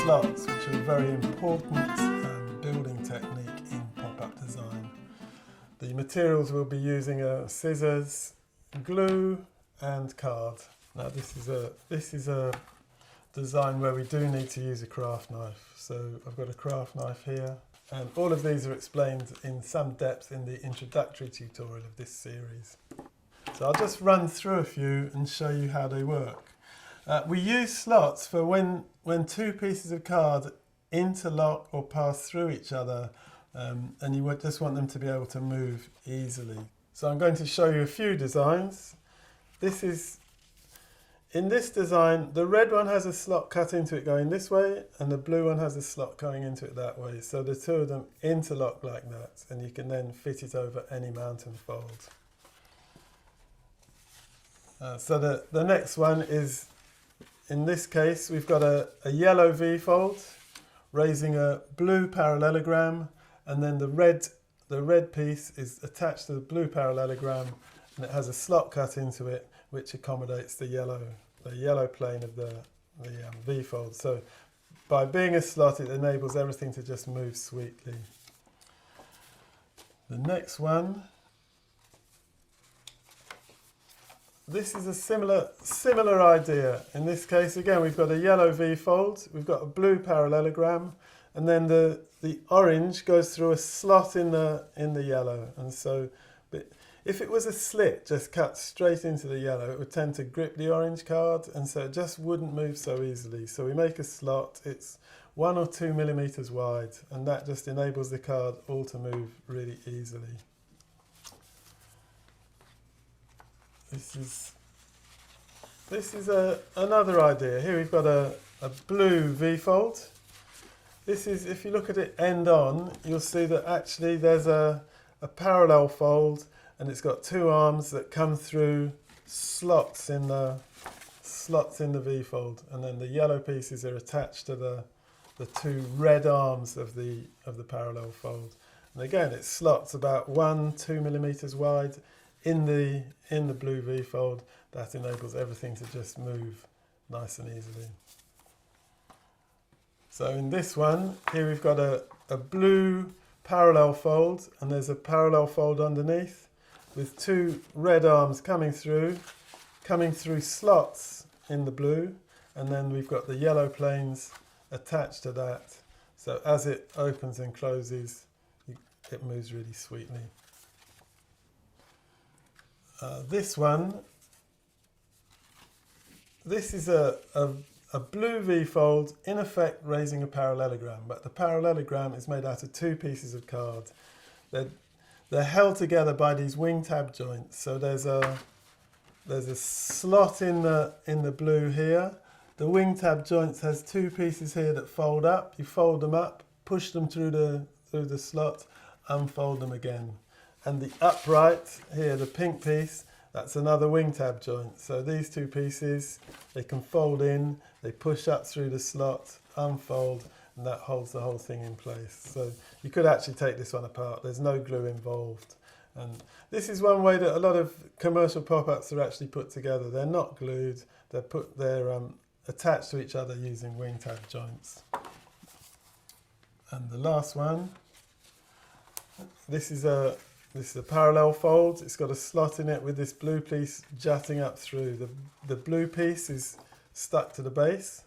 slots, which are a very important building technique in pop-up design. The materials we'll be using are scissors, glue and card. Now this is a design where we do need to use a craft knife. So I've got a craft knife here, and all of these are explained in some depth in the introductory tutorial of this series. So I'll just run through a few and show you how they work. We use slots for when two pieces of card interlock or pass through each other, and you just want them to be able to move easily. So I'm going to show you a few designs. In this design, the red one has a slot cut into it going this way, and the blue one has a slot going into it that way. So the two of them interlock like that, and you can then fit it over any mount and fold. So the next one is, in this case, we've got a yellow V-fold raising a blue parallelogram, and then the red piece is attached to the blue parallelogram, and it has a slot cut into it which accommodates the yellow plane of the V-fold. So by being a slot, it enables everything to just move sweetly. The next one, this is a similar idea. In this case, again, we've got a yellow V-fold, we've got a blue parallelogram, and then the orange goes through a slot in the yellow. And so if it was a slit just cut straight into the yellow, it would tend to grip the orange card, and so it just wouldn't move so easily. So we make a slot, it's 1 or 2 millimeters wide, and that just enables the card all to move really easily. This is another idea. Here we've got a blue V-fold. This is, if you look at it end on, you'll see that actually there's a parallel fold, and it's got two arms that come through slots in the V-fold, and then the yellow pieces are attached to the two red arms of the parallel fold. And again, it slots about 1-2 millimeters wide in the blue V-fold. That enables everything to just move nice and easily. So in this one, here we've got a blue parallel fold, and there's a parallel fold underneath with two red arms coming through slots in the blue, and then we've got the yellow planes attached to that. So as it opens and closes, it moves really sweetly. This is a blue V-fold, in effect raising a parallelogram, but the parallelogram is made out of two pieces of card. They're held together by these wing tab joints. So there's a slot in the blue here. The wing tab joints has two pieces here that fold up. You fold them up, push them through the slot, unfold them again. And the upright here, the pink piece, that's another wing tab joint. So these two pieces, they can fold in, they push up through the slot, unfold, and that holds the whole thing in place. So you could actually take this one apart. There's no glue involved. And this is one way that a lot of commercial pop-ups are actually put together. They're not glued, they're attached to each other using wing tab joints. And the last one, this is a parallel fold. It's got a slot in it with this blue piece jutting up through. The blue piece is stuck to the base.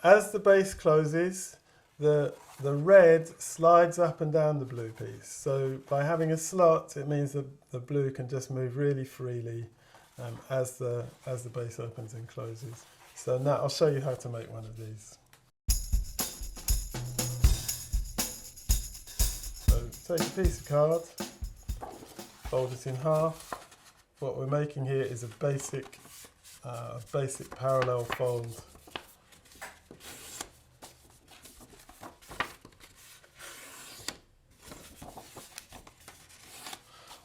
As the base closes, the red slides up and down the blue piece. So by having a slot, it means that the blue can just move really freely as the base opens and closes. So now I'll show you how to make one of these. So take a piece of card, fold it in half. What we're making here is a basic parallel fold.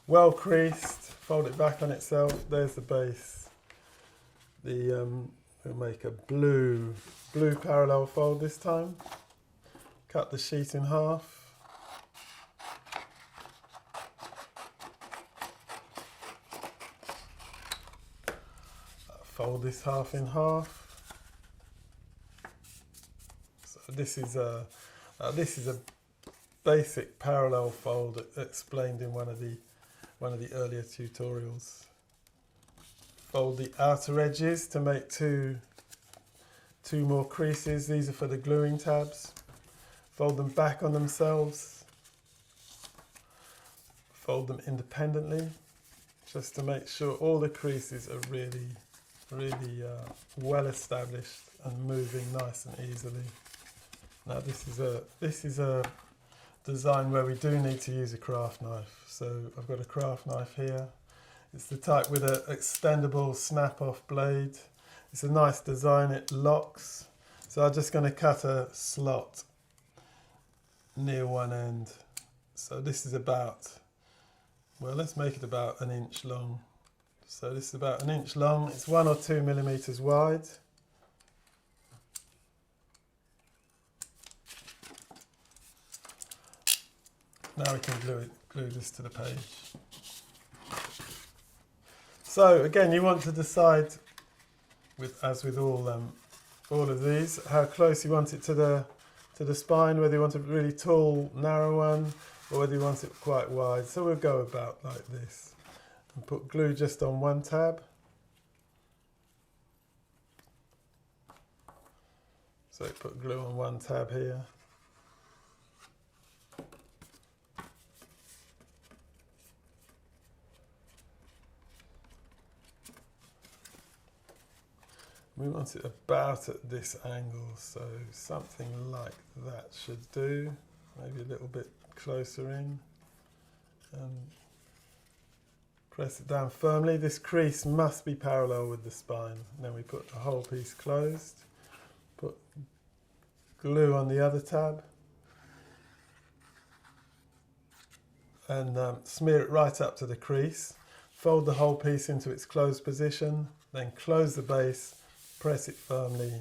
Well creased, fold it back on itself. There's the base. We'll make a blue parallel fold this time. Cut the sheet in half. Fold this half in half. So this is a basic parallel fold explained in one of the earlier tutorials. Fold the outer edges to make two more creases. These are for the gluing tabs. Fold them back on themselves. Fold them independently, just to make sure all the creases are really well established and moving nice and easily. Now this is a design where we do need to use a craft knife. So I've got a craft knife here. It's the type with an extendable snap-off blade. It's a nice design, it locks. So I'm just going to cut a slot near one end. So this is about, well, let's make it about 1 inch long. So this is about 1 inch long. It's 1 or 2 millimeters wide. Now we can glue this to the page. So again, you want to decide, as with all of these, how close you want it to the spine, whether you want a really tall, narrow one, or whether you want it quite wide. So we'll go about like this. And put glue just on one tab. So put glue on one tab here. We want it about at this angle, so something like that should do. Maybe a little bit closer in. Press it down firmly. This crease must be parallel with the spine. Then we put the whole piece closed. Put glue on the other tab. And smear it right up to the crease. Fold the whole piece into its closed position. Then close the base. Press it firmly,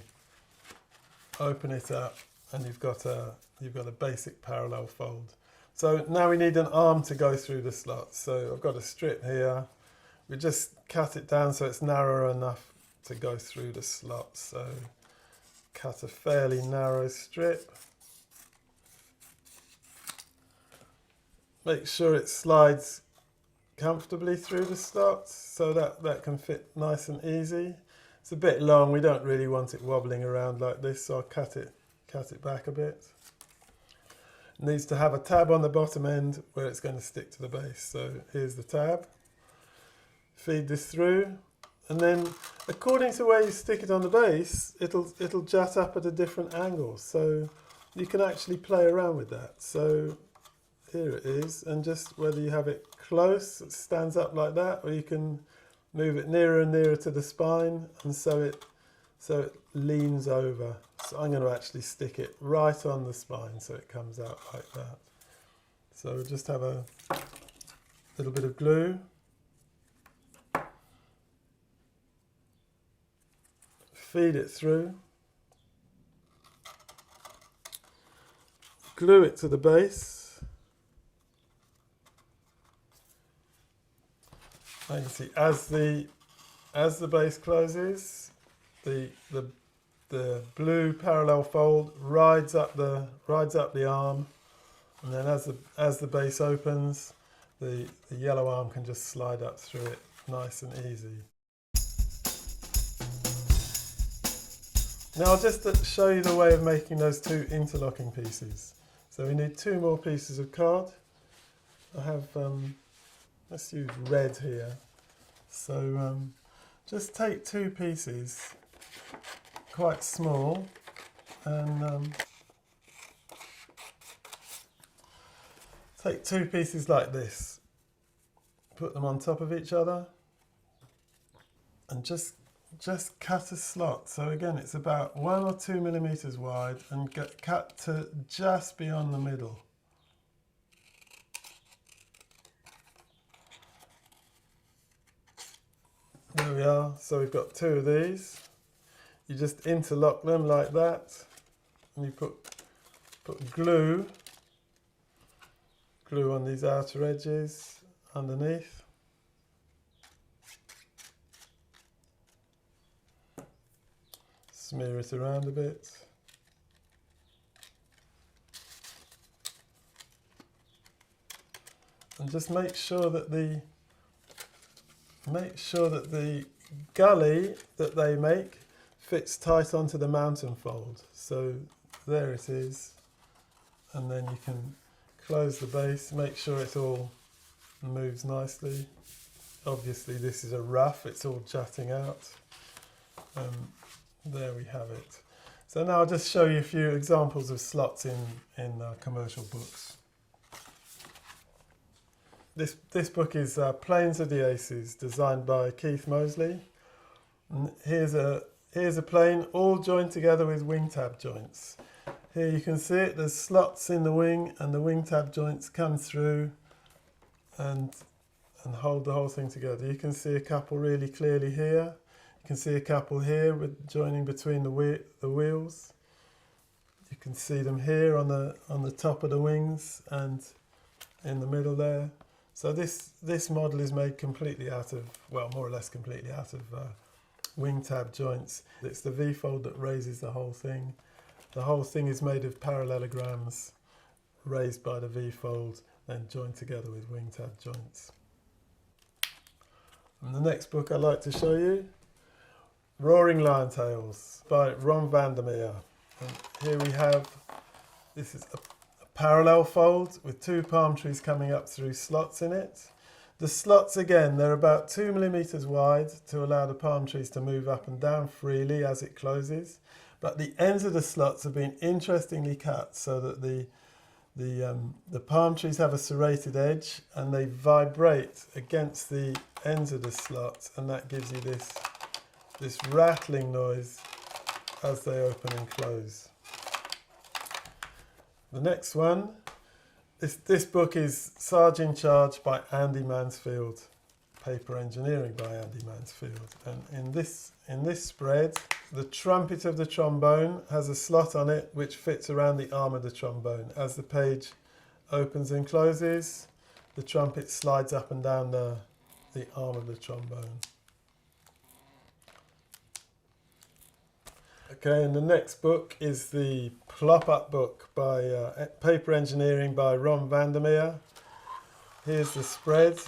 open it up, and you've got a basic parallel fold. So now we need an arm to go through the slot. So I've got a strip here. We just cut it down so it's narrow enough to go through the slot. So cut a fairly narrow strip. Make sure it slides comfortably through the slot so that can fit nice and easy. It's a bit long, we don't really want it wobbling around like this, so I'll cut it back a bit. It needs to have a tab on the bottom end where it's going to stick to the base. So here's the tab. Feed this through, and then according to where you stick it on the base, it'll jut up at a different angle. So you can actually play around with that. So here it is, and just whether you have it close, it stands up like that, or you can move it nearer and nearer to the spine, and so it leans over. So I'm going to actually stick it right on the spine so it comes out like that. So we'll just have a little bit of glue. Feed it through. Glue it to the base. You can see as the base closes, the blue parallel fold rides up the arm, and then as the base opens, the yellow arm can just slide up through it nice and easy. Now I'll just show you the way of making those two interlocking pieces. So we need 2 more pieces of card. I have let's use red here. So just take 2 pieces, quite small, and take 2 pieces like this. Put them on top of each other, and just cut a slot. So again, it's about 1 or 2 millimeters wide, and cut to just beyond the middle. There we are. So we've got 2 of these. You just interlock them like that, and you put glue on these outer edges underneath. Smear it around a bit. just make sure that the gully that they make fits tight onto the mountain fold. So there it is, and then you can close the base, make sure it all moves nicely. Obviously this is a rough, it's all jutting out. There we have it. So now I'll just show you a few examples of slots in commercial books. This book is Planes of the Aces, designed by Keith Mosley. And here's a plane all joined together with wing tab joints. Here you can see it, there's slots in the wing, and the wing tab joints come through and hold the whole thing together. You can see a couple really clearly here. You can see a couple here with joining between the wheels. You can see them here on the top of the wings and in the middle there. So this model is made completely out of, well, more or less completely out of wing tab joints. It's the V-fold that raises the whole thing. The whole thing is made of parallelograms raised by the V-fold, then joined together with wing tab joints. And the next book I'd like to show you, Roaring Lion Tales by Ron Vandermeer. And here we have, this is a parallel fold with two palm trees coming up through slots in it. The slots, again, they're about 2 millimeters wide to allow the palm trees to move up and down freely as it closes. But the ends of the slots have been interestingly cut so that the palm trees have a serrated edge and they vibrate against the ends of the slot, and that gives you this rattling noise as they open and close. The next one, this book is Sarge in Charge by Andy Mansfield, Paper Engineering by Andy Mansfield. And in this spread, the trumpet of the trombone has a slot on it which fits around the arm of the trombone. As the page opens and closes, the trumpet slides up and down the arm of the trombone. Okay, and the next book is the Plop-Up book by Paper Engineering by Ron Vandermeer. Here's the spread.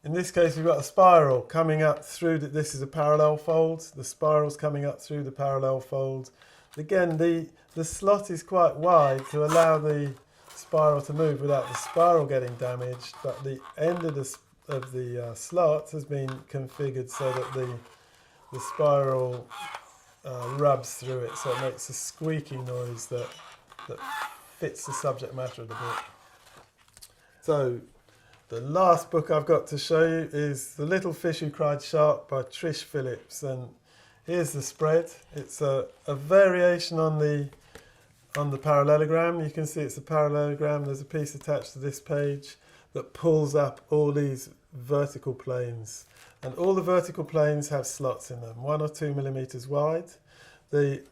In this case, we've got a spiral coming up through, this is a parallel fold. The spiral's coming up through the parallel fold. Again, the slot is quite wide to allow the spiral to move without the spiral getting damaged, but the end of the slot has been configured so that the spiral rubs through it, so it makes a squeaky noise that fits the subject matter of the book. So the last book I've got to show you is The Little Fish Who Cried Shark by Trish Phillips, and here's the spread. It's a variation on the parallelogram. You can see it's a parallelogram. There's a piece attached to this page that pulls up all these vertical planes. And all the vertical planes have slots in them, 1 or 2 millimeters wide. The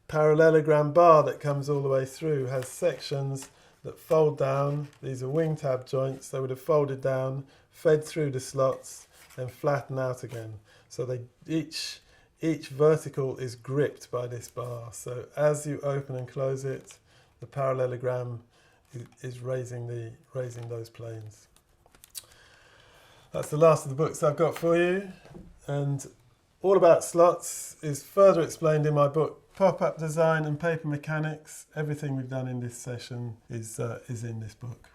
parallelogram bar that comes all the way through has sections that fold down. These are wing tab joints. They would have folded down, fed through the slots, then flatten out again. So each vertical is gripped by this bar. So as you open and close it, the parallelogram is raising those planes. That's the last of the books I've got for you, and all about slots is further explained in my book Pop-Up Design and Paper Mechanics. Everything we've done in this session is in this book.